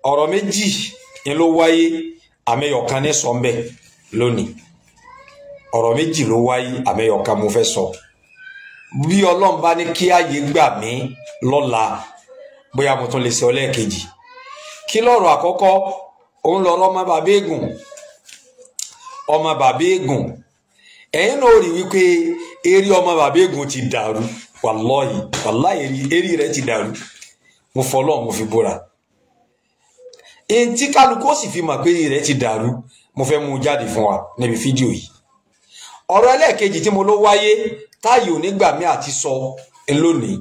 ọ̀rọ̀ méjì ń ló wáyé àmẹ́yọ̀kan ní sọ ńbẹ̀ lónìí ọ̀rọ̀ méjì ló wáyé àmẹ́yọ̀kan mo fẹ́ sọ bí Ọlọ́run bá ní kí ààyè gbà mí lọ́la bóyá mo tún lè ṣe ọlẹ́ẹ̀kejì kí lọ́rọ̀ àkọ́kọ́ òun lọ́rọ̀ ọmọ bàbá Ègùn ẹ̀yin náà rí wípé eré ọmọ bàbá Ègùn ti dàrú wàláhì eré rẹ̀ ti dàrú mo fọlọ́ mo fi búra èyí tí kálukú ó sì fi mọ̀ pé eré rẹ̀ ti dàrú mo fẹ́ mú jáde fún wa níbi fídíò yìí ọ̀rọ̀ ẹlẹ́ẹ̀kejì tí mo ló wáyé táyò nígbà mi àti sọ lónìí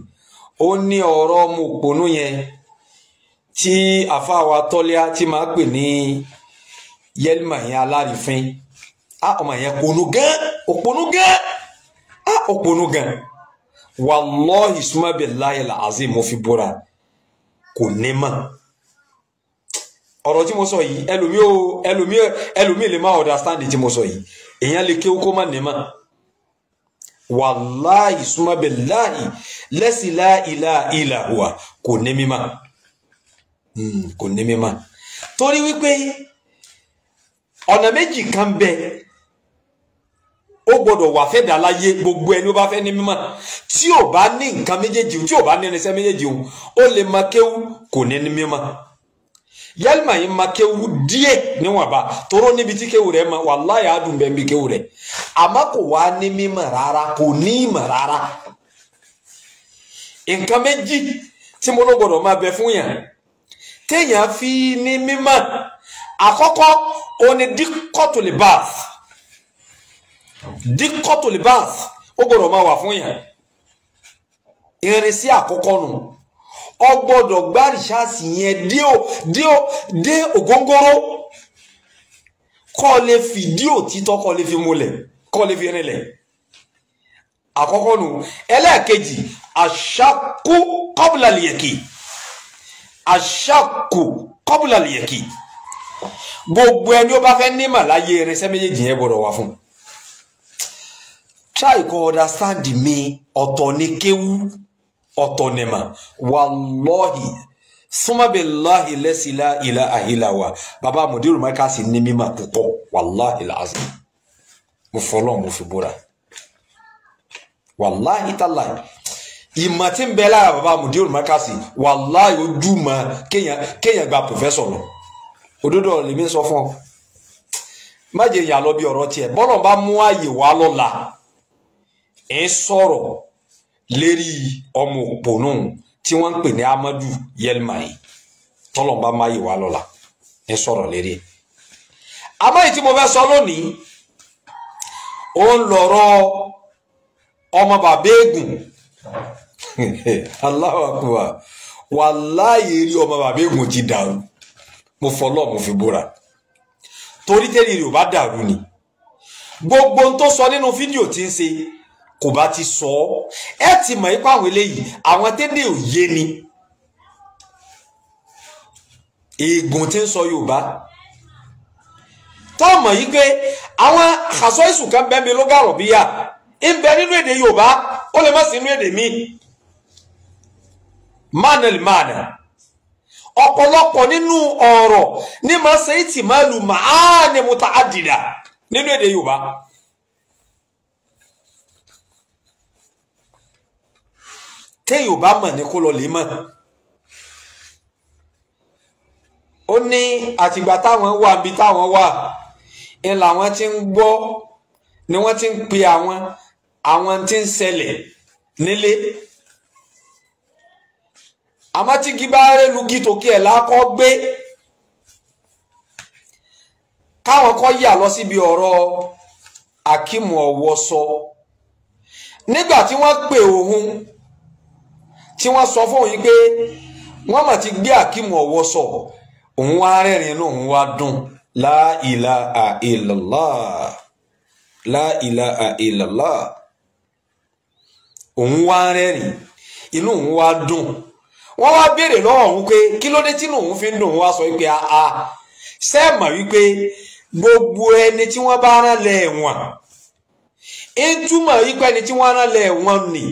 ó ní ọ̀rọ̀ ọmọ òpónú yẹn tí àfáàwà tọ́lẹ́á tí máa pè ní Yelma yẹn alárìfín ọmọ yẹn òpónú gan wallahi suma billahi alazim mo fi búra kò ní mọ̀ ọ̀rọ̀ tí mo sọ yìí ẹlòmí lè má understand tí mo sọ yìí èèyàn lè kéwú kó má ní mọ̀ wallahi suma billahi lẹ́sì la ilaha illa huwa kò ní mímọ̀ torí wípé ọ̀nà méjì kan bẹ ó gbọ́dọ̀ wà fẹ́ dà láyé gbogbo ẹni ó bá fẹ́ ní mímọ̀ tí ò bá ní nǹkan méjèèjì tí ò bá ní irinṣẹ́ méjèèjì ó lè máa kéwú kò ní ní mímọ̀ Yelma yìí máa kéwú díẹ̀ níwọ̀nba toró níbi tí kéwú rẹ̀ máa wallahi àdùn bẹ́ẹ̀ bí kéwú rẹ̀ àmọ́ kò wá ní mímọ̀ rárá kò ní ìmọ̀ rárá nǹkan méjì tí mo ló gbọ́dọ̀ máa bẹ fún yàn téèyàn fi ní mímọ̀ àkọ́kọ́ òní díkọ́tò lè bath ó gbọ́dọ̀ máa wà fún yàn irinṣẹ́ àkọ́kọ́ nù ó gbọ́dọ̀ gbáríṣàsì yẹn dé ògóngóró kó lè fi òtítọ́ kó lè fi múlẹ̀ kó lè fi rinlẹ̀ àkọ́kọ́ nù ẹlẹ́ẹ̀kejì àṣàkú qabla al-yaqin gbogbo ẹni ó bá fẹ́ nímọ̀ láyé irinṣẹ́ méjèèjì yẹn gbọ́dọ̀ wà fún try to understand me ọ̀tọ̀ ní kéwú ọ̀tọ̀ nímọ̀ wallahi summa billahi lẹ́sì la ilaha illa huwa bàbá Mudiru Markazi ní mímọ̀ púpọ̀ wallahi alazim mo fọlọ́ mo fi búra wallahi tallahi ìmọ̀ tí ń bẹ lára bàbá Mudiru Markazi wallahi ojú mọ̀ kéèyàn gba professor lọ òdodo ọ̀rọ̀ lèmi sọ fún ọ má jẹ́ ìyá lọ bí ọ̀rọ̀ tiẹ̀ bọ́lọ̀ bá mú ààyè wá lọ́la ẹ̀ sọ̀rọ̀ lérí ọmọ òpónú tí wọ́n ń pè ní Amadu Yelma yìí tọ́lọ̀ bá má ààyè wá lọ́la ẹ̀ sọ̀rọ̀ lérí àmọ́ èyí tí mo fẹ́ sọ lónìí ó ń lọ̀rọ̀ ọmọ bàbá Ègùn Allahu akbar wallahi rí ọmọ bàbá Ègùn ti dàrú mo fọlọ́ mo fi búra torí tẹ́lẹ̀ rẹ̀ ò bá dàrú ni gbogbo tó sọ nínú fídíò tí ń ṣe kò bá ti sọ ẹ ti mọ̀ ipá àwọn eléyìí àwọn tẹ́lẹ̀ ò yé ni Ègùn tí ń sọ Yorùbá tó mọ̀ yí pé àwọn àṣọ ìsùn kan bẹ́ẹ̀ mi ló gàrọ̀ bíyà ń bẹ nínú èdè Yorùbá ó lè má sí inú èdè mi mánà ọ̀pọ̀lọpọ̀ nínú ọ̀rọ̀ ní máa ṣe ìtìmọ́lù ma'ani muta'addida nínú èdè Yorùbá tẹ́ Yorùbá mọ̀ ní kó lọ lè mọ̀ ó ní àtìgbà táwọn wà bí táwọn wà ń làwọn tí ń gbọ́ ni wọ́n ti ń pe àwọn tí ń ṣẹlẹ̀ nílé àmọ́ tí kí bá rẹ́lu kí tòkí ẹ̀ lákọ́ gbé káwọn kọ́ yà lọ síbi ọ̀rọ̀ Akimu Ọwọ́sọ nígbà tí wọ́n pè òun tí wọ́n sọ fún òun pé wọ́n mà ti gbé Akimu Ọwọ́sọ òun wá rẹ́rìn inú òun wá dùn la ilaha illallah la ilaha illallah òun wá rẹ́rìn inú òun wá dùn wọ́n wá béèrè lọ́wọ́ òun pé kí ló dé tí òun fi ń dùn wá sọ wípé sẹ́ẹ̀mà wípé gbogbo ẹni tí wọ́n bá rán lẹ̀ ẹ̀wọ̀n ń túmọ̀ wípé ẹni tí wọ́n rán lẹ̀ ẹ̀wọ̀n ni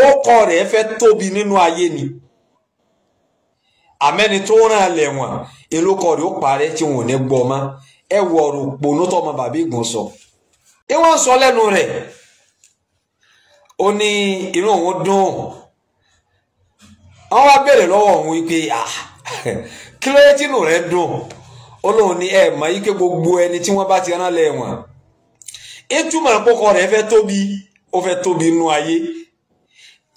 ó kọ rẹ̀ fẹ́ tóbi nínú ayé ni àmẹ́ni tó rán lẹ́wọ̀n elókọ rẹ̀ ó parẹ́ tí wọn ò ní gbọ́ mọ́ ẹ wọ ọ̀rọ̀ òpònú tọmọ bàbá Ìgbọ̀n sọ ẹ wọ́n sọ lẹ́nu rẹ̀ ó ní inú òun dùn wọ́n wá bẹ̀rẹ̀ lọ́wọ́ òun wípé kí ló yẹ tí inú rẹ̀ dùn ó lóun ní ẹ mọ̀ yí pé gbogbo ẹni tí wọ́n bá ti rán lẹ́wọ̀n ìtumọ̀ àpòkọ rẹ̀ fẹ́ tóbi ó fẹ́ tóbi nínú ayé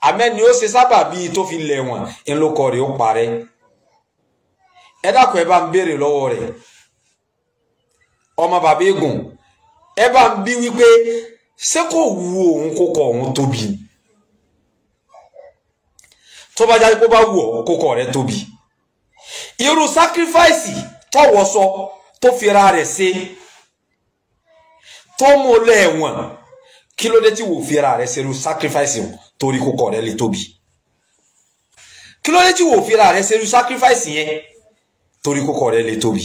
àmẹ́ni ó ṣe sábà bíi tó fi lẹ̀wọ̀n ńlọkọ rẹ̀ ó parẹ́ ẹ dákun ẹ bá ń béèrè lọ́wọ́ rẹ̀ ọmọ bàbá Ìgbọ̀n ẹ bá ń bí wípé ṣé kò wu òun kókọ òun tóbi tó bá jáde kó bá wù ọ́ kókọ rẹ̀ tóbi irú sacrifice tọwọ́ sọ tó fira rẹ̀ ṣe tó mú lẹ́wọ̀n kí ló dé tí wò fira rẹ̀ ṣe irú sacrifice torí kókọ rẹ̀ lè tóbi kí ló dé tí wò fira rẹ̀ ṣe irú sacrifice yẹn torí kókọ rẹ̀ lè tóbi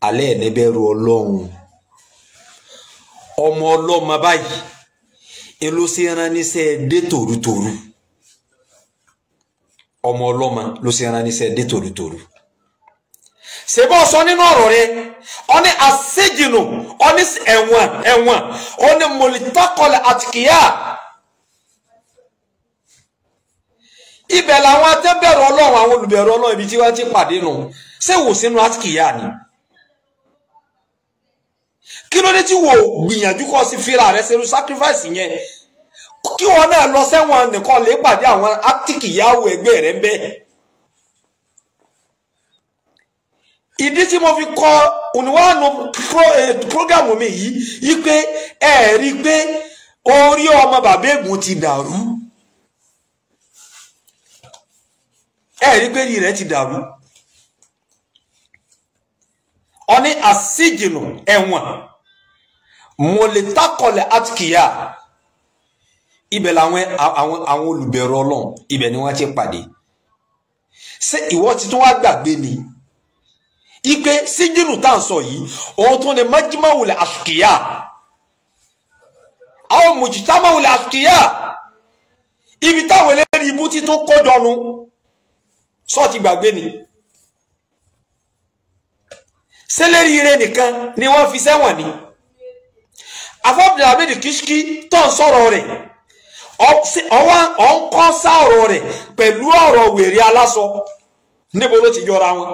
alẹ́ ẹ̀ níbẹ̀rù Ọlọ́run ọmọ ọlọ́mọ báyìí èló ṣe rán níṣẹ́ dé tòrútòrú ọmọ ọlọ́mọ ló ṣe rán níṣẹ́ dé tòrútòrú ṣe bọ́ sọ nínú ọ̀rọ̀ rẹ̀ ọ ní àṣejìnù ọ ní ẹ̀wọ̀n ọ ní mọ̀lítàkọlẹ̀ àtìkìyà ibẹ̀ làwọn atẹ́bẹ̀rù Ọlọ́run àwọn olùbẹ̀rù Ọlọ́run ibi tí wọ́n ti pàdé nù ṣé wò sínú àtìkìyà ni kí ló dé tí wò gbìyànjú kọ́ sí fira rẹ̀ ṣerú sacrifice yẹn kí wọn náà lọ sẹ́wọ̀n nìkan lè pàdé àwọn àtìkìyàwó ẹgbẹ́ rẹ̀ bẹ́ẹ̀ ìdí tí mo fi kọ òníwánu prógámù mi yìí pé ẹ rí pé orí ọmọ bàbá Ìgbọ̀n ti dàrú ẹ rí pé rí rẹ̀ ti dàrú ọ ní àṣìjìnù ẹ̀wọ̀n mọ̀lẹ́tàkọlẹ̀ àtìkìyà ibẹ̀ làwọn àwọn olùbẹ̀rù Ọlọ́run ibẹ̀ ni wọ́n ti pàdé ṣé ìwọ ti tún wá gbàgbé ni ipe síjìnù tá ń sọ yìí òun tún ní májímáwùlẹ̀ àtìkìyà àwọn mùjìtámáwùlẹ̀ àtìkìyà ibi táwọn eléyìí ibú ti tún kó dọnu sọ ti gbàgbé ni sẹlẹri ire nìkan ni wọ́n fi sẹ́wọ̀n ni afọbìnrin kìsìkì tó ń sọ̀rọ̀ rẹ̀ ọ ń kọ́ sáọ̀rọ̀ rẹ̀ pẹ̀lú ọ̀rọ̀ wèrè aláṣọ níbo ló ti jọra wọn.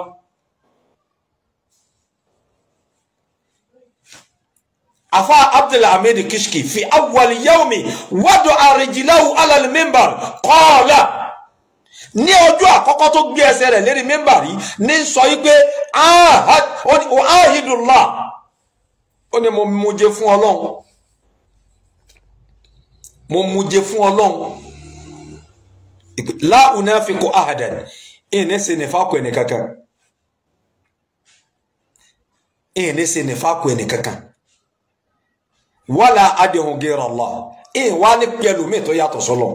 afa Abdulhamid Kishki fi awwal yawmi wada'a rijlahu ala al-minbar qala ní ọjọ́ àkọ́kọ́ tó gbé ẹsẹ̀ rẹ̀ lérí mímbàrí ní sọ wípé ahidullah ó ní mo mújẹ fún Ọlọ́run mo mújẹ fún Ọlọ́run la unafiqu ahadan ìní ṣe nífàkù ẹni kankan ìní ṣe nífàkù ẹni kankan wala ad'u ghayra Allah ìwà ní pẹ̀lú mi tó yàtọ̀ sọ́lọ́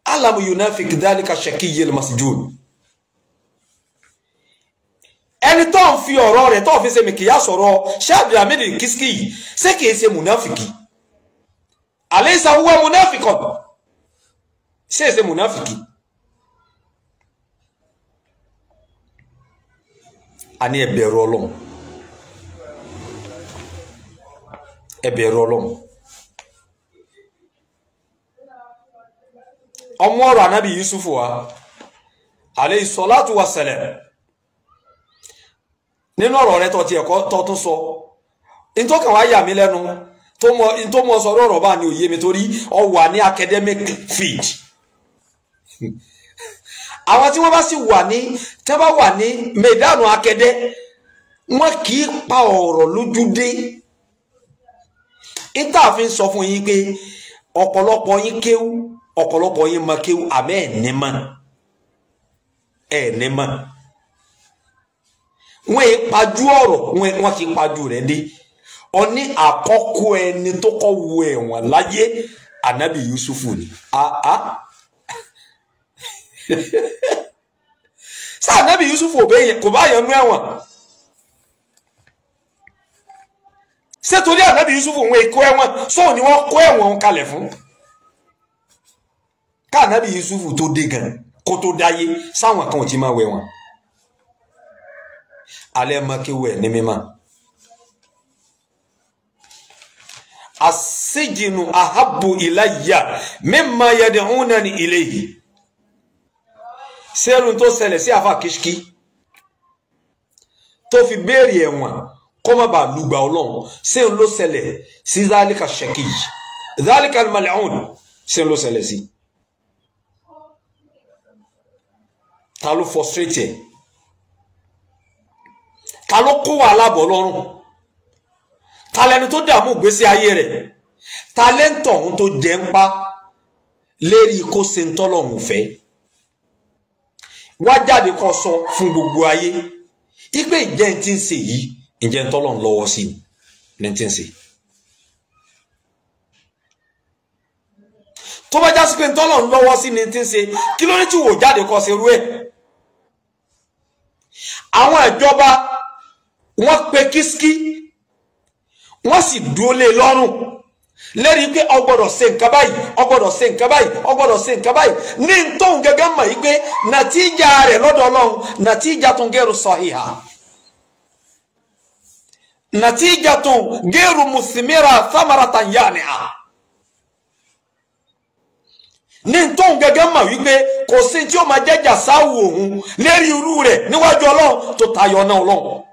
alamu yunafik dhalika shakiyyil masjun ẹni tó ń fi ọ̀rọ̀ rẹ̀ tó fi ṣe mìkìyà sọ̀rọ̀ Abdulhamid Kishki ṣé kìí ṣe munafiki alaysa huwa munafiqun ṣé ṣe munafiki ani ẹ bẹ̀rù Ọlọ́run ẹ bẹ̀rù Ọlọ́run ọmọ ọ̀rọ̀ Ànábì Yusuf wa alayhi salatu wa salam nínú ọ̀rọ̀ rẹ̀ tó ti ẹ̀kọ́ tó tún sọ in tó kàn wá yà mí lẹ́nu tó mọ́ sọ ọ̀rọ̀ bá ní òye mi torí ọ wà ní academic field àwọn tí wọ́n bá sì wà ní tẹ́ bá wà ní mẹ̀dánù akẹ́dẹ́ wọ́n kì í pa ọ̀rọ̀ lójú dé ìtàfin sọ fún yín pé ọ̀pọ̀lọpọ̀ yín kéwú ọ̀pọ̀lọpọ̀ yín mọ kéwú àmẹ́ ẹ̀ẹ́nìmọ̀ wọ́n yìí pajú ọ̀rọ̀ wọ́n kì í pajú rẹ̀ dé ọní àkọ́kọ́ ẹni tó kọ́ wo ẹ̀wọ̀n láyé Ànábì Yusufu ni sá Ànábì Yusufu kò bá yẹn nú ẹ̀wọ̀n ṣé torí Ànábì Yusufu wọn èkó ẹ̀wọ̀n sóò ni wọ́n kó ẹ̀wọ̀n kalẹ̀ fún ká ká Nábì Yusuf tó dé gan kó tó dáyé sáwọn kan ò ti máa wẹ̀ wọ́n alẹ́ mọ́ kí wẹ̀ ní mímọ́ asijinu ahabbu ilayya mimma yad'unani ilayhi sẹ́rùn tó ṣẹlẹ̀ sí àfà Kishki tó fi béèrè ẹ̀wọ̀n kó má bàa lùgbà Ọlọ́run sẹ́rùn ló ṣẹlẹ̀ sí zálíkà shaki zálíkà al-mal'un sẹ́rùn ló ṣẹlẹ̀ sí ta ló frustrate ta ló kó wà lábọ̀ lọ́rùn ta lẹni tó dààmú ìgbésí ayé rẹ̀ ta lẹ́ńtọ̀ ohun tó jẹ́ ń pa lérí kó ṣe ń tọ́lọ́run fẹ́ wá jáde kó sọ fún gbogbo ayé ipe ìjẹ́ ń tí ń ṣe yìí ìjẹ́ ń tọ́lọ́run lọ́wọ́ sí ní tí ń ṣe tó bá jásí pé ń tọ́lọ́run lọ́wọ́ sí ní tí ń ṣe kí ló ní tí wò jáde kó ṣe rú ẹ̀ àwọn ìjọba wọ́n pe Kishki wọ́n sì dúró lé lọ́rùn lérí pé ó gbọ́dọ̀ ṣe nǹkan báyìí ó gbọ́dọ̀ ṣe nǹkan báyìí ó gbọ́dọ̀ ṣe nǹkan báyìí ní tóun gẹ́gẹ́ mọ̀ yí pé nàtíjà rẹ̀ lọ́dọ̀ Ọlọ́run natijatun gairu sahiha natijatun gairu musmira thamaratan yani'a ní tóun gẹ́gẹ́ mọ̀ wípé kò sí tí ó máa jẹ́jà sáwù òun lérí irú rẹ̀ níwájú Ọlọ́run tó tayọ náà Ọlọ́run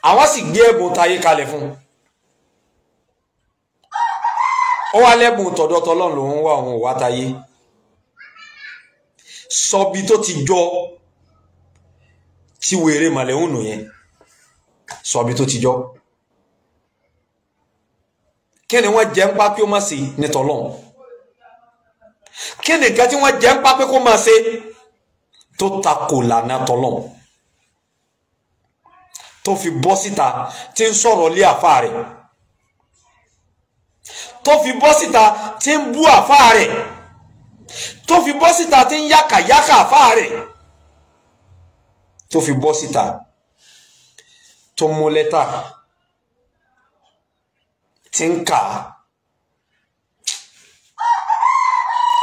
àwọn sì gbé ẹ̀bùn tayé kalẹ̀ fún ó wá lẹ́bùn tọ̀dọ̀ tọlọ́run lòun wá òun wá tayé sọbi tó ti jọ tí wèrè màlẹ́hùn yẹn sọbi tó ti jọ kí ni wọ́n jẹ́ ń pa pé ó má ṣe ní tọlọ́run kí ni nǹkan tí wọ́n jẹ́ ń pa pé kó má ṣe tó takò lànà tọlọ́run tó fi bọ́ síta tí ń sọ̀rọ̀ lé àfáà rẹ̀ tó fi bọ́ síta tí ń bú àfáà rẹ̀ tó fi bọ́ síta tí ń yákàyákà àfáà rẹ̀ tó fi bọ́ síta tó mú lẹ́tà tí ń kà á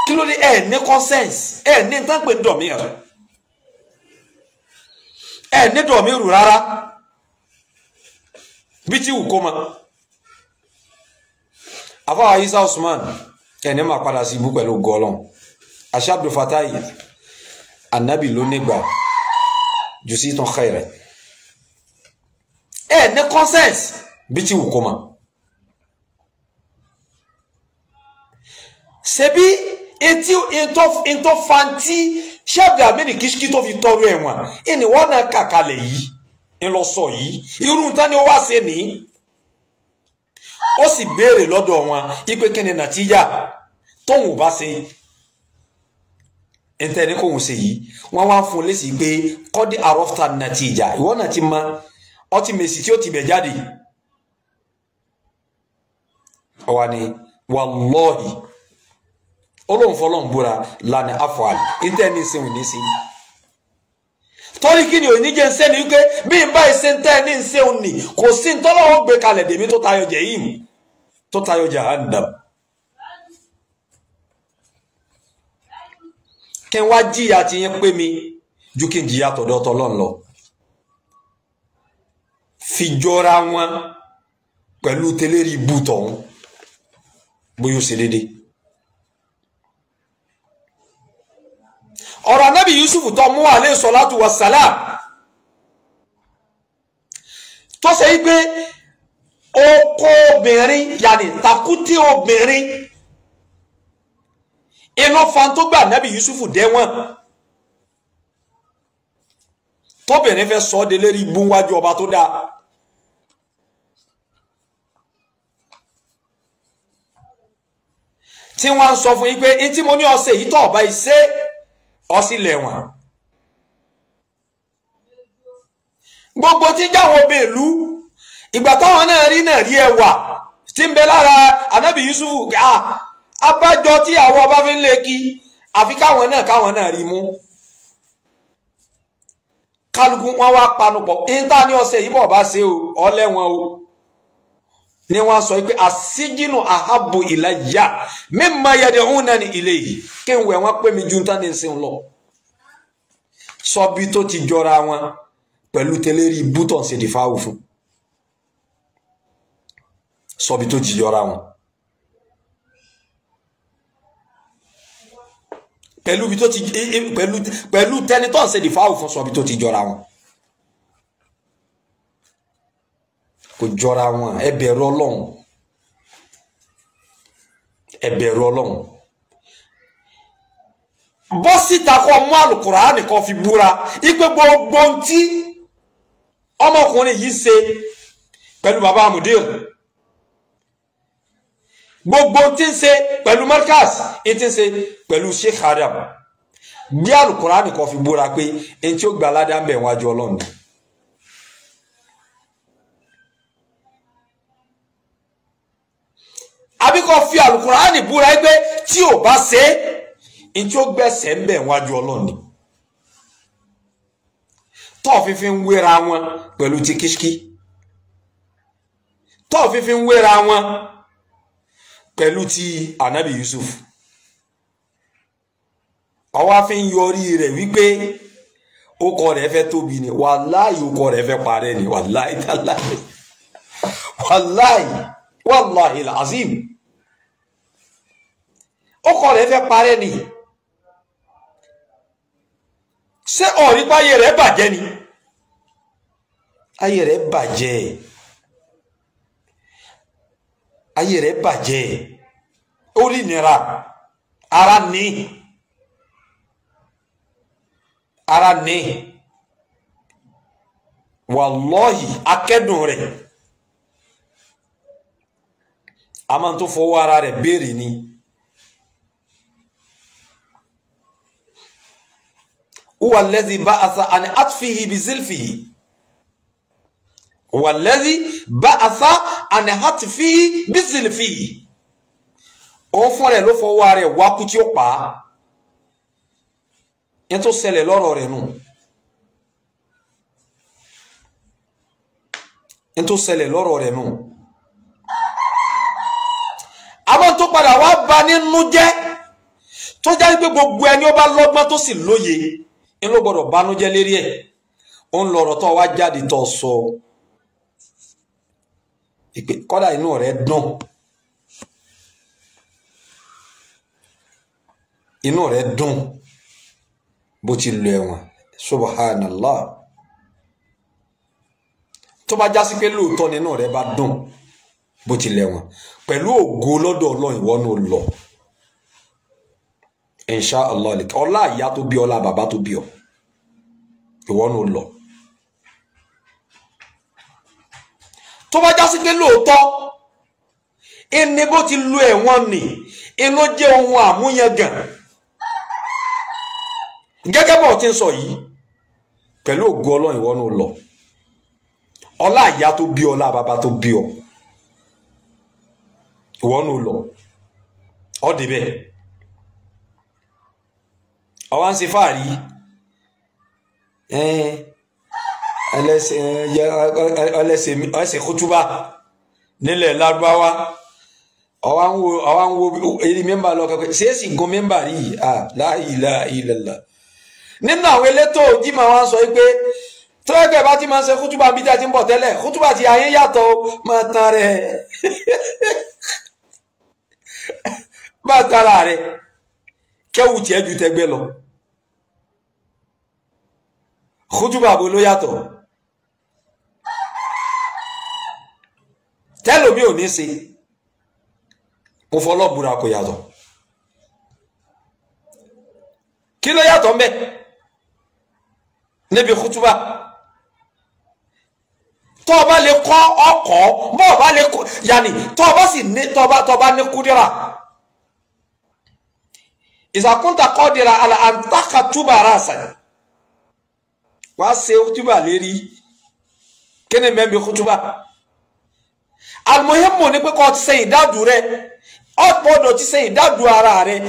kí ló dé ẹ̀ ní conscience ẹ̀ ní tán pé dọ̀míìrù ẹ̀ ní dọ̀míìrù rárá bí tí wù kó ma àfáà Isa Usman ẹni máa padà sí ibú pẹ̀lú gọlọ́n Sheikh Abdul Fattah Ànábì ló nígbà jù sí tán xẹ́rẹ̀ ẹ ní conscience bí tí wù kó ma ṣebí ètò fanti Sheikh Abdul Kishki tó fi tọrọ ẹ̀wọ̀n ẹni wọ́n náà kàkalẹ̀ yìí ńlọ sọ yìí irú nǹkan ni ó wá ṣe ní ó sì béèrè lọ́dọ̀ wọn ipe kíni nàtíjà tóun bá ṣe ẹntẹni kóun ṣe yìí wọn wá fún un lésì pé kọ́dí àrọ́fta nàtíjà ìwọ náà ti mọ ọtí mèsì tí ó ti bẹ̀ jáde ọwọ́ ni wàlọ́ọ̀hì olóńfọlọ́ǹbúra lànà àfọ̀àlì ẹntẹni ṣeun ní sí torí kí ni òní jẹ́ ń sẹ́ni wípé bí n bá ìṣe ń tẹ́ ní ń ṣe òun nì kò sí ń tọ́lọ́wọ́ gbé kalẹ̀ dèmí tó tayọ jẹ̀yìm tó tayọ jahannam kí n wá jìyà tí yẹn pé mi ju kí n jìyà tọ̀dọ̀ tọ́lọ́n lọ fi jọra wọn pẹ̀lú tẹlẹ́rì ibú tọ̀hún bóyá ó ṣe déédéé ọ̀rọ̀ Ànábì Yusuf tó mú alayhi salatu wassalam tó ṣe wípé oko obìnrin yàní takútí obìnrin iná fan tó gbà Ànábì Yusuf dẹ́wọ̀n tóbìnrin fẹ́ sọ ọ́ de lérí ibú wájú ọba tó dáa tí wọ́n sọ fún yín pé etí mo ní ọ̀sẹ̀ yìí tó ọba ìṣe ọsí lẹ̀wọ̀n gbogbo tí jáwọn bèèlú ìgbà táwọn náà rí ẹwà tí ń bẹ lára Ànábì Yusuf abájọ tí àwọn ọba fi ń lé kí àfi káwọn náà rí mú kálukú wọn wá panupọ̀ ìta ní ọ̀sẹ̀ yìí bọ̀ bá ṣe ọlẹ́wọ̀n o ni wọ́n sọ pé asijinu ahabu ilayya mimma yad'unani ilayhi ke we wọ́n pè mí ju ntan ni sin lọ sọ bí tó ti jọra wọn pẹ̀lú teleri button ṣe difawu fún sọ bí tó ti jọra wọn pẹ̀lú bí tó ti pẹ̀lú tẹni tó ṣe difawu fún sọ bí tó ti jọra wọn kò jọra wọn ẹ bẹ̀rù Ọlọ́run ẹ bẹ̀rù Ọlọ́run bọ́ síta kó mú Al-Qur'ani kó fi búra ipe gbogbo ntí ọmọkùnrin yìí ṣe pẹ̀lú bàbá Mudir gbogbo ntí ń ṣe pẹ̀lú Markaz ntí ń ṣe pẹ̀lú Sheikh Adam bí Al-Qur'ani kó fi búra pé ntí ó gbà ládàá ń bẹ̀ wájú Ọlọ́run ni. Àbí kó fi Al-Qur'ani búra pé tí ò bá ṣe ntí ó gbẹ̀sẹ̀ ń bẹ̀ wájú Ọlọ́run ni. Tó fífín wéra wọn pẹ̀lú ti kishki tó fífín wéra wọn pẹ̀lú ti Ànábì Yusuf ọwá fi ń yọrí rẹ̀ wípé ókọ rẹ̀ fẹ́ tóbi ni wàláhì ókọ rẹ̀ fẹ́ parẹ́ ni wàláhì tàláhì wàláhì alazim ókọ rẹ̀ fẹ́ parẹ́ ni ṣé ọ̀rí páyé rẹ̀ bàjẹ́ ni ayé rẹ̀ bàjẹ́ ayé rẹ̀ bàjẹ́ orí nira ara ní wàláhì akẹ́dùn rẹ̀ a máa tó fọwọ́ ara rẹ̀ béèrè ni huwa alladhi ba'atha an atfihi bizilfihi huwa alladhi ba'atha an atfihi bizilfihi ó fún rẹ̀ ló fọwọ́ ara rẹ̀ wá kú tí ó pa yẹn tó ṣẹlẹ̀ lọ́rọ̀ rẹ̀ nù yẹn tó ṣẹlẹ̀ lọ́rọ̀ rẹ̀ nù àwọn tó padà wá bà nínú jẹ́ tó jẹ́ pé gbogbo ẹni ó bá lọ́gbọ́n tó sì lóye in ló gbọ́dọ̀ bànújẹ́ lérí ẹ̀ ó ń lọ̀rọ̀ tó wá jáde tó sọ ìpè kódà inú rẹ̀ dùn inú rẹ̀ dùn bó ti lọ ẹ̀wọ̀n subhanallah tó bá jásí pé lóòótọ́ nínú rẹ̀ bá dùn bó ti lọ ẹ̀wọ̀n pẹ̀lú ògo lọ́dọ̀ Ọlọ́run ìwọ náà lọ insha Allah ọlá ìyá tó bí ọlá bàbá tó bí ọ ìwọ náà lọ tó bá jásí pé lóòótọ́ ẹni bó ti lọ ẹ̀wọ̀n ni inú jẹ́ ohun àmúyangàn gẹ́gẹ́ bó ti ń sọ yìí pẹ̀lú ògo Ọlọ́run ìwọ náà lọ ọlá ìyá tó bí ọlá bàbá tó bí ọ ìwọ náà lọ ọ débẹ̀ ọwá ń ṣe fàárí ẹlẹ́sẹ̀ kútúbà nílẹ̀ Lárúbáwá ọwá ń wo èyí mẹ́mbà lọ kẹ́kẹ́ sí èsì gun mẹ́mbà rí la ilaha illallah nínú àwọn elétò jíma wọ́n sọ pé tọ́ẹ̀gẹ̀ bá ti máa ń ṣe kútúbà bí tí a ti ń bọ̀ tẹ́lẹ̀ kútúbà ti ayé yàtọ̀ máa tán rẹ̀ máa tara rẹ̀ kẹ́wù tí ẹ ju tẹgbẹ́ lọ kútúbà bó ló yàtọ̀ tẹ́lòmí ò ní ṣe mo fọlọ́ búra kò yàtọ̀ kí ló yàtọ̀ mbẹ́ níbi kútúbà tó bá lè kọ́ ọkọ̀ bọ́ bá lè kọ́ yàní tó bá sì ní tó bá ní kúdírà ìsàkúntà kọ́dìrà àlà àǹtàkà túbà rásà wá ṣe kútúbà lérí kí ni mẹ́bí kútúbà almuhimmu ní pé kọ́ ti ṣe ìdádù rẹ̀ ọ̀pọ̀dọ̀ ti ṣe ìdádù ara rẹ̀